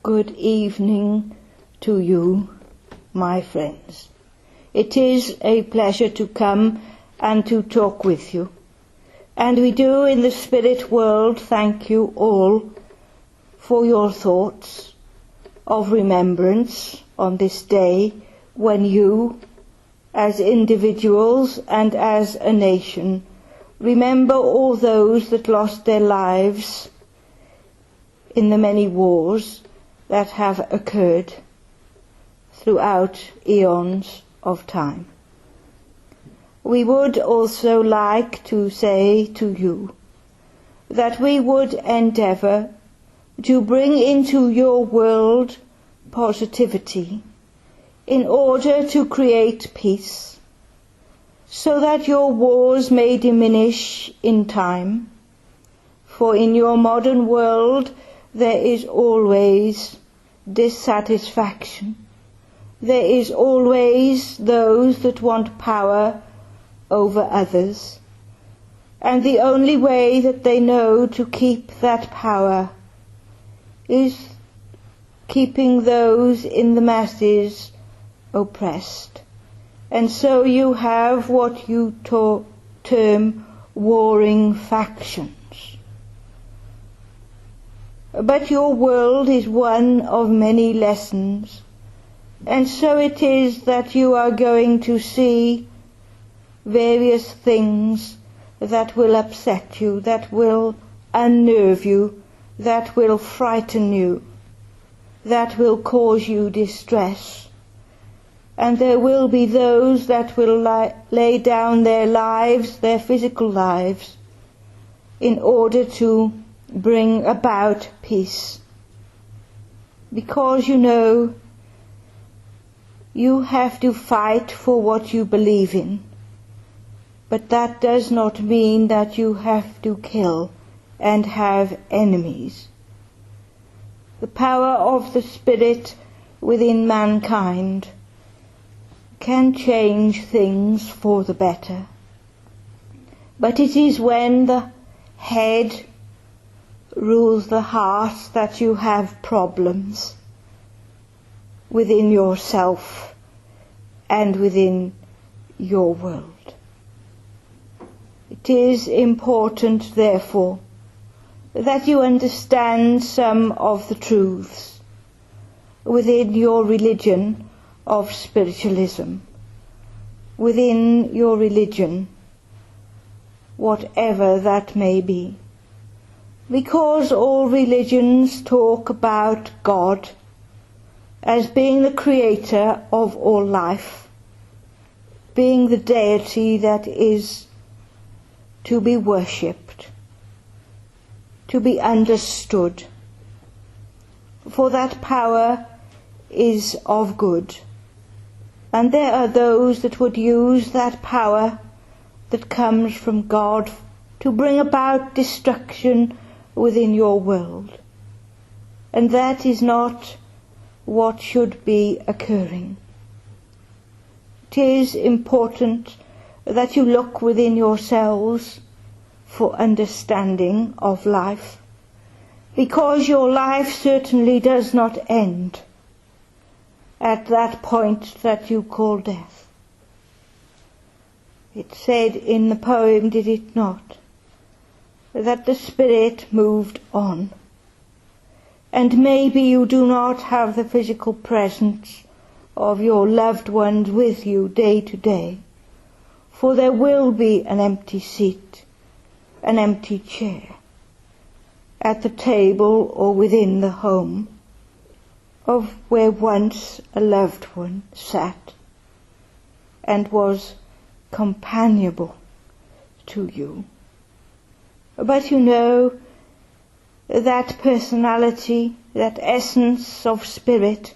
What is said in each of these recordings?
Good evening to you, my friends. It is a pleasure to come and to talk with you. And we do in the spirit world thank you all for your thoughts of remembrance on this day when you, as individuals and as a nation, remember all those that lost their lives in the many wars that have occurred throughout eons of time. We would also like to say to you that we would endeavour to bring into your world positivity in order to create peace, so that your wars may diminish in time, for in your modern world there is always dissatisfaction. There is always those that want power over others, and the only way that they know to keep that power is keeping those in the masses oppressed. And so you have what you term warring factions. But your world is one of many lessons, and so it is that you are going to see various things that will upset you, that will unnerve you, that will frighten you, that will cause you distress. And there will be those that will lay down their lives, their physical lives, in order to bring about peace. Because you have to fight for what you believe in, but that does not mean that you have to kill and have enemies. The power of the Spirit within mankind can change things for the better, but it is when the head rules the heart that you have problems within yourself and within your world. It is important, therefore, that you understand some of the truths within your religion of spiritualism, within your religion, whatever that may be. Because all religions talk about God as being the creator of all life, being the deity that is to be worshipped, to be understood, for that power is of good. And there are those that would use that power that comes from God to bring about destruction within your world. And that is not what should be occurring. It is important that you look within yourselves for understanding of life, because your life certainly does not end at that point that you call death. It said in the poem, did it not, that the spirit moved on. And maybe you do not have the physical presence of your loved ones with you day to day, for there will be an empty seat, an empty chair, at the table or within the home of where once a loved one sat and was companionable to you. But that personality, that essence of spirit,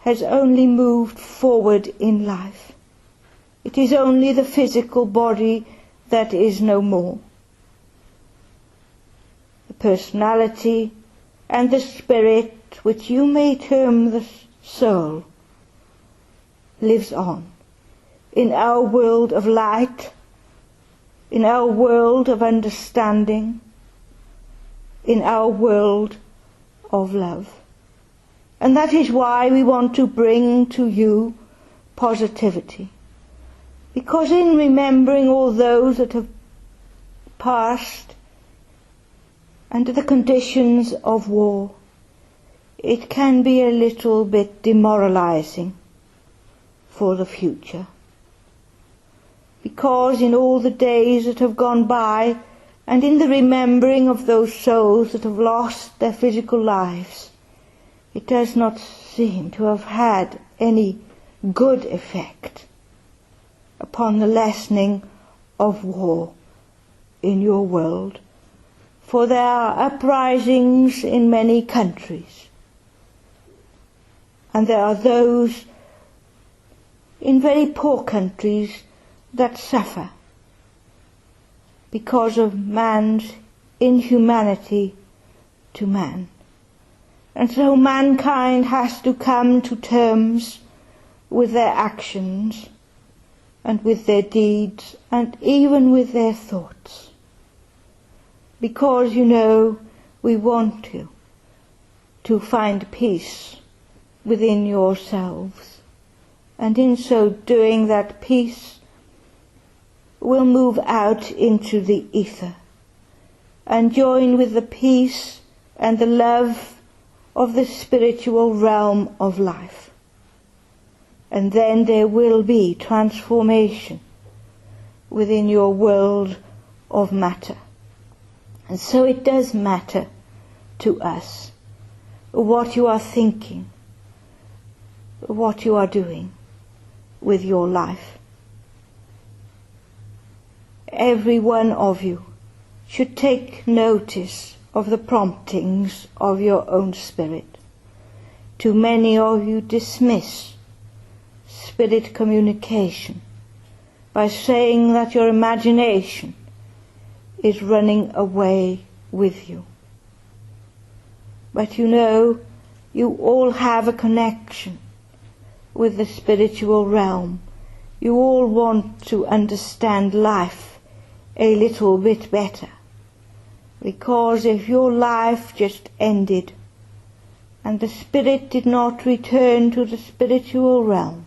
has only moved forward in life. It is only the physical body that is no more. The personality and the spirit, which you may term the soul, lives on in our world of light, in our world of understanding, in our world of love. And that is why we want to bring to you positivity. Because in remembering all those that have passed under the conditions of war, it can be a little bit demoralizing for the future. Because in all the days that have gone by, and in the remembering of those souls that have lost their physical lives, it does not seem to have had any good effect upon the lessening of war in your world. For there are uprisings in many countries, and there are those in very poor countries that suffer because of man's inhumanity to man. And so mankind has to come to terms with their actions and with their deeds and even with their thoughts. Because, you know, we want to find peace within yourselves. And in so doing, that peace will move out into the ether and join with the peace and the love of the spiritual realm of life. And then there will be transformation within your world of matter. And so it does matter to us what you are thinking, what you are doing with your life. Every one of you should take notice of the promptings of your own spirit. Too many of you dismiss spirit communication by saying that your imagination is running away with you. But you know, you all have a connection with the spiritual realm. You all want to understand life a little bit better. Because if your life just ended and the spirit did not return to the spiritual realm,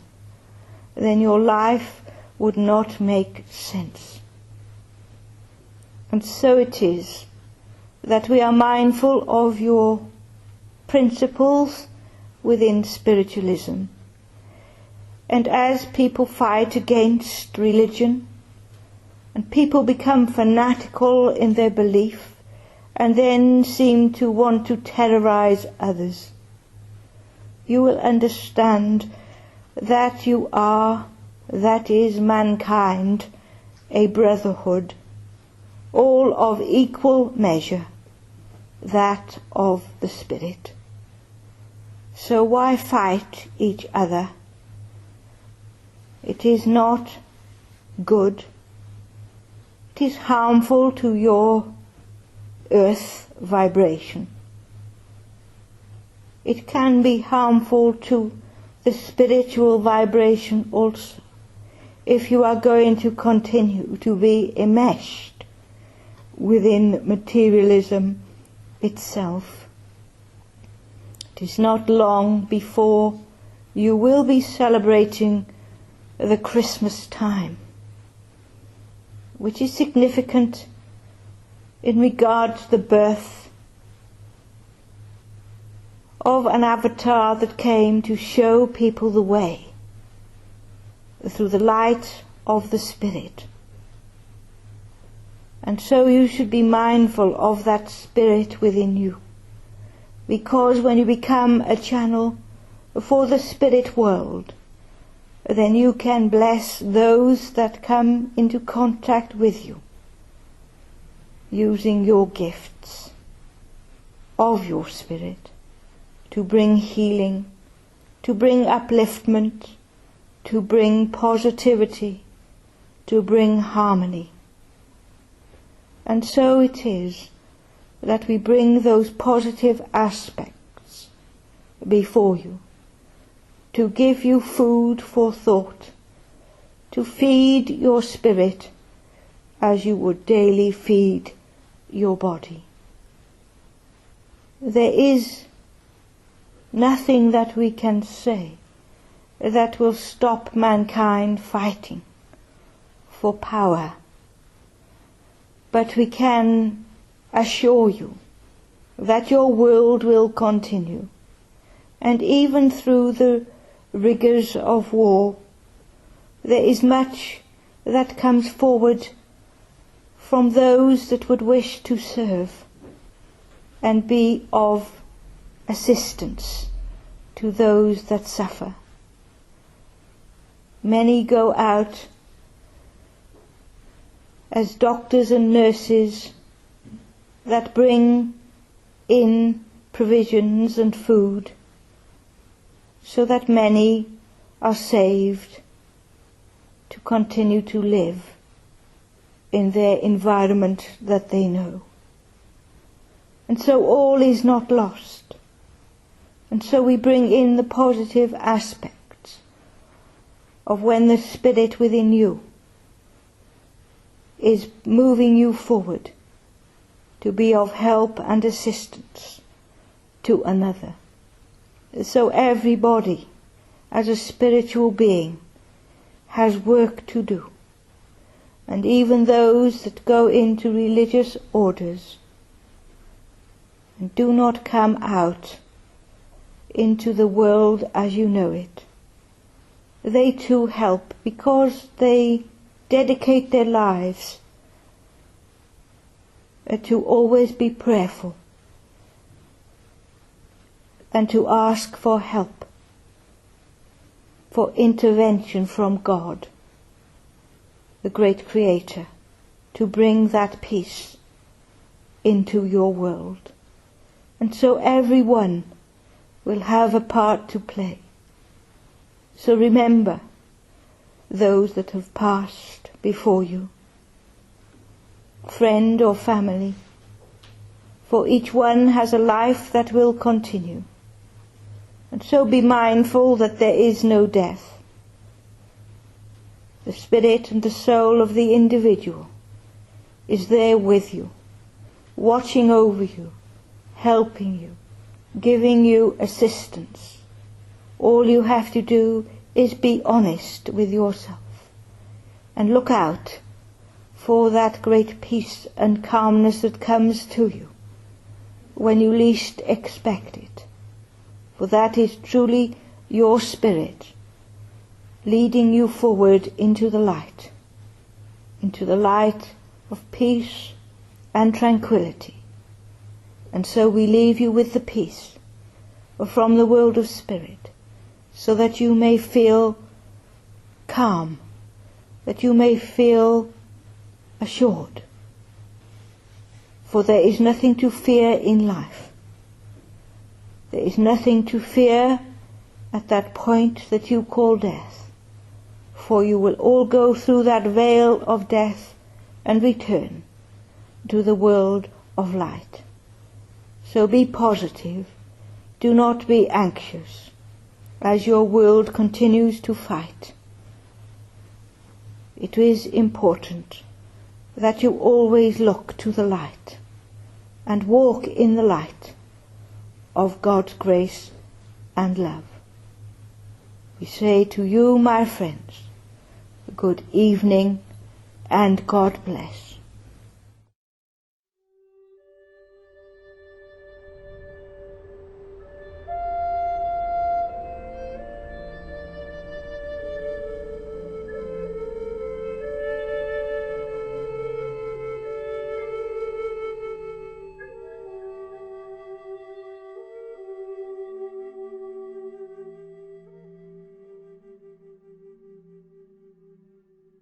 then your life would not make sense. And so it is that we are mindful of your principles within spiritualism. And as people fight against religion, and people become fanatical in their belief, and then seem to want to terrorize others, you will understand that you are, that is mankind, a brotherhood, all of equal measure, that of the Spirit. So why fight each other? It is not good. It is harmful to your earth vibration. It can be harmful to the spiritual vibration also, if you are going to continue to be enmeshed within materialism itself. It is not long before you will be celebrating the Christmas time, which is significant in regard to the birth of an avatar that came to show people the way through the light of the Spirit. And so you should be mindful of that Spirit within you, because when you become a channel for the Spirit world, then you can bless those that come into contact with you, using your gifts of your Spirit to bring healing, to bring upliftment, to bring positivity, to bring harmony. And so it is that we bring those positive aspects before you, to give you food for thought, to feed your spirit as you would daily feed your body. There is nothing that we can say that will stop mankind fighting for power. But we can assure you that your world will continue, and even through the rigours of war, there is much that comes forward from those that would wish to serve and be of assistance to those that suffer. Many go out as doctors and nurses that bring in provisions and food so that many are saved to continue to live in their environment that they know. And so all is not lost. And so we bring in the positive aspects of when the Spirit within you is moving you forward to be of help and assistance to another. So everybody, as a spiritual being, has work to do. And even those that go into religious orders and do not come out into the world as you know it, they too help, because they dedicate their lives to always be prayerful and to ask for help, for intervention from God, the great Creator, to bring that peace into your world. And so everyone will have a part to play. So remember those that have passed before you, friend or family, for each one has a life that will continue. And so be mindful that there is no death. The spirit and the soul of the individual is there with you, watching over you, helping you, giving you assistance. All you have to do is be honest with yourself and look out for that great peace and calmness that comes to you when you least expect it. For that is truly your spirit leading you forward into the light of peace and tranquility. And so we leave you with the peace from the world of spirit, so that you may feel calm, that you may feel assured. For there is nothing to fear in life. There is nothing to fear at that point that you call death, for you will all go through that veil of death and return to the world of light. So be positive, do not be anxious, as your world continues to fight. It is important that you always look to the light and walk in the light of God's grace and love. We say to you, my friends, good evening and God bless.